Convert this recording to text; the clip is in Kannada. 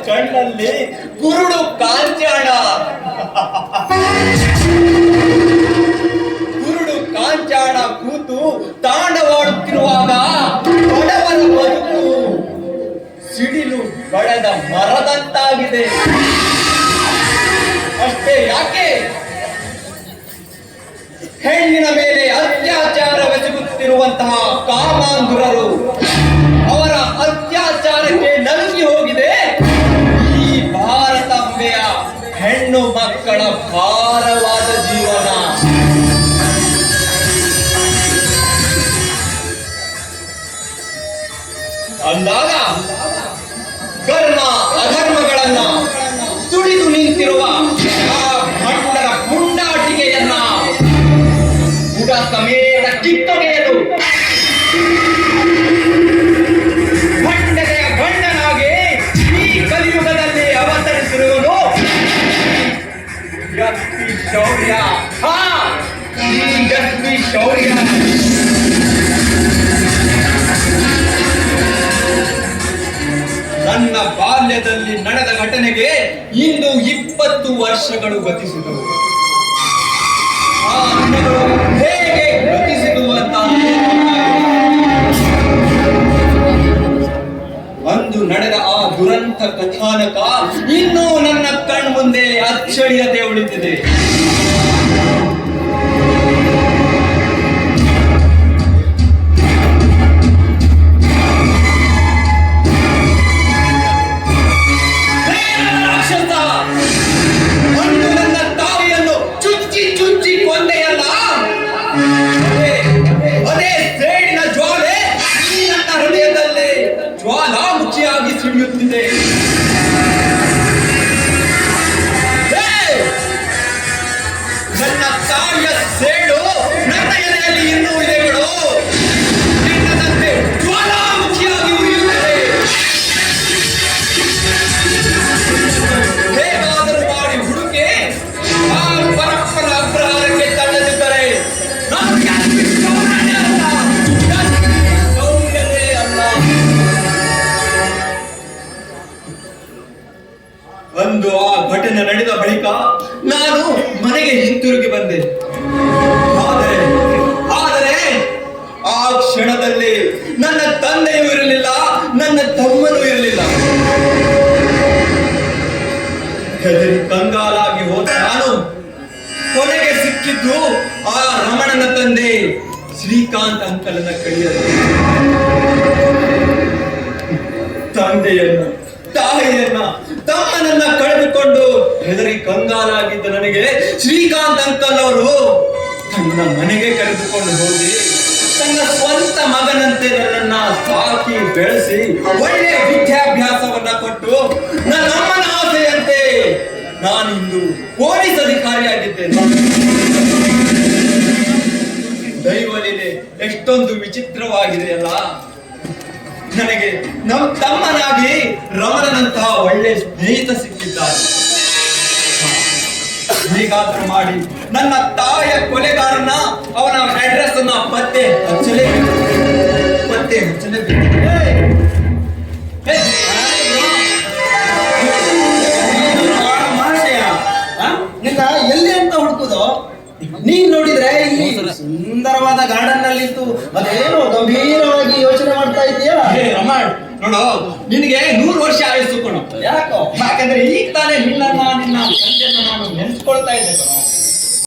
ಕಣ್ಣಲ್ಲಿ ಕುರುಡು ಕಾಂಚಾಣ. ಕುರುಡು ಕಾಂಚಾಣ ಕೂತು ತಾಂಡವಾಡುತ್ತಿರುವಾಗ ಬಡವರ ಬದುಕು ಸಿಡಿಲು ಬಡದ ಮರದಂತಾಗಿದೆ. ಅಷ್ಟೇ ಯಾಕೆ, ಹೆಣ್ಣಿನ ಮೇಲೆ ಅತ್ಯಾಚಾರವೆಸಗುತ್ತಿರುವಂತಹ ಕಾಮಾಂಧುರರು ಅವರ ಅತ್ಯಾಚಾರಕ್ಕೆ ನಲುಗಿ ಹೋಗಿದೆ ಈ ಭಾರತಾಂಬೆಯ ಹೆಣ್ಣು ಮಕ್ಕಳ ಭಾರವಾದ ಜೀವನ. ಅಂದಾಗ ಕರ್ಮ ಅಧರ್ಮಗಳನ್ನ ತುಳಿದು ನಿಂತಿರುವ ಆ ಭಂಡರ ಪುಂಡಾಟಿಕೆಯನ್ನ ಬುಡ ಸಮೇತ ಕಿತ್ತೊಗೆಯಲು ಭಂಡನೆಯ ಗಂಡನಾಗಿ ಈ ಕಲಿಯುಗದಲ್ಲಿ ಅವತರಿಸಿರುವುದು ಯತ್ತಿ ಶೌರ್ಯ. ಈ ಯತ್ತಿ ಶೌರ್ಯ ನನ್ನ ಬಾಲ್ಯದಲ್ಲಿ ನಡೆದ ಘಟನೆಗೆ ಇಂದು 20 ವರ್ಷಗಳು ಗತಿಸಿದವು. ಆ ದಿನಗಳು ಹೇಗೆ ಗತಿಸಿದವು ಅಂತ ಅಂದು ನಡೆದ ಆ ದುರಂತ ಕಥಾನಕ ಇನ್ನೂ ನನ್ನ ಕಣ್ಮುಂದೆ ಅಚ್ಚಳಿಯದೆ ಉಳಿದಿದೆ. ಜ್ವಾಲಾಮುಖಿಯಾಗಿ ಸಿಡಿಯುತ್ತಿದೆ. ನನ್ನ ತಾಯಿಯ ಸೇಡು ನನ್ನ ಎದೆಯಲ್ಲಿ ಇನ್ನೂ ಇದೆಗಳು ನಿನ್ನದಂತೆ ಜ್ವಾಲಾಮುಖಿಯಾಗಿ ಉರಿಯುತ್ತದೆ. ಹೇಗಾದರೂ ಮಾಡಿ ಹುಡುಕೆ ಆ ಪರಪ್ಪನ ಅಗ್ರಹಾರಕ್ಕೆ ತಳ್ಳದಿದ್ದರೆ ನಾನು ಒಂದು ಆ ಘಟನೆ ನಡೆದ ಬಳಿಕ ನಾನು ಮನೆಗೆ ಹಿಂತಿರುಗಿ ಬಂದೆ. ಆದರೆ ಆ ಕ್ಷಣದಲ್ಲಿ ನನ್ನ ತಂದೆಯೂ ಇರಲಿಲ್ಲ, ನನ್ನ ತಮ್ಮನೂ ಇರಲಿಲ್ಲ. ಹೆದರಿ ಕಂಗಾಲಾಗಿ ಹೋದ ನಾನು ಕೊನೆಗೆ ಸಿಕ್ಕಿದ್ದು ಆ ರಮಣನ ತಂದೆ ಶ್ರೀಕಾಂತ್ ಅಂಕಲನ ಕೈಯಲ್ಲಿ. ತಂದೆಯನ್ನ, ತಾಯಿಯನ್ನ, ತಮ್ಮನನ್ನ ಕಳೆದುಕೊಂಡು ಹೆದರಿ ಕಂಗಾಲಾಗಿದ್ದ ನನಗೆ ಶ್ರೀಕಾಂತ್ ಅಂಕಲ್ ಅವರು ತನ್ನ ಮನೆಗೆ ಕರೆದುಕೊಂಡು ಹೋಗಿ ತನ್ನ ಸ್ವಂತ ಮಗನಂತೆ ನನ್ನನ್ನ ಸಾಕಿ ಬೆಳೆಸಿ ಒಳ್ಳೆಯ ವಿದ್ಯಾಭ್ಯಾಸವನ್ನ ಕೊಟ್ಟು ನನ್ನಮ್ಮನ ಆಸೆಯಂತೆ ನಾನಿಂದು ಪೊಲೀಸ್ ಅಧಿಕಾರಿಯಾಗಿದ್ದೇನೆ. ದೈವಲೀಲೆ ಎಷ್ಟೊಂದು ವಿಚಿತ್ರವಾಗಿದೆಯಲ್ಲ. ನನಗೆ ನಮ್ಮ ತಮ್ಮನಾಗಿ ರಮಣನಂತಹ ಒಳ್ಳೆ ಸ್ನೇಹಿತ ಸಿಕ್ಕಿದ್ದಾರೆ. ಹೀಗಾದ್ರೂ ಮಾಡಿ ನನ್ನ ತಾಯಿಯ ಕೊಲೆಗಾರನ ಅವನ ಅಡ್ರೆಸ್ ಅನ್ನ ಪತ್ತೆ ಹಚ್ಚಲೇಬೇಕು. ನಿನ್ನ ಎಲ್ಲಿ ಅಂತ ಹುಡುಕುದು? ನೀನ್ ನೋಡಿದ್ರೆ ಈ ಸುಂದರವಾದ ಗಾರ್ಡನ್ ನಲ್ಲಿ ಇತ್ತು ಅದೇನೋ ಗಂಭೀರವಾಗಿ ಯೋಚನೆ ಮಾಡ್ತಾ ಇದೀಯಾ? ರಮಣ್ ನೋಡು, ನಿನಗೆ 100 ವರ್ಷ ಆಯಸ್ಸು ಕೊಡು. ಯಾಕೋ? ಯಾಕಂದ್ರೆ ಈಗ ತಾನೇ ನಿನ್ನ ತಂದೆಯನ್ನು ನಾನು ನೆನೆಸ್ಕೊಳ್ತಾ ಇದ್ದೆ.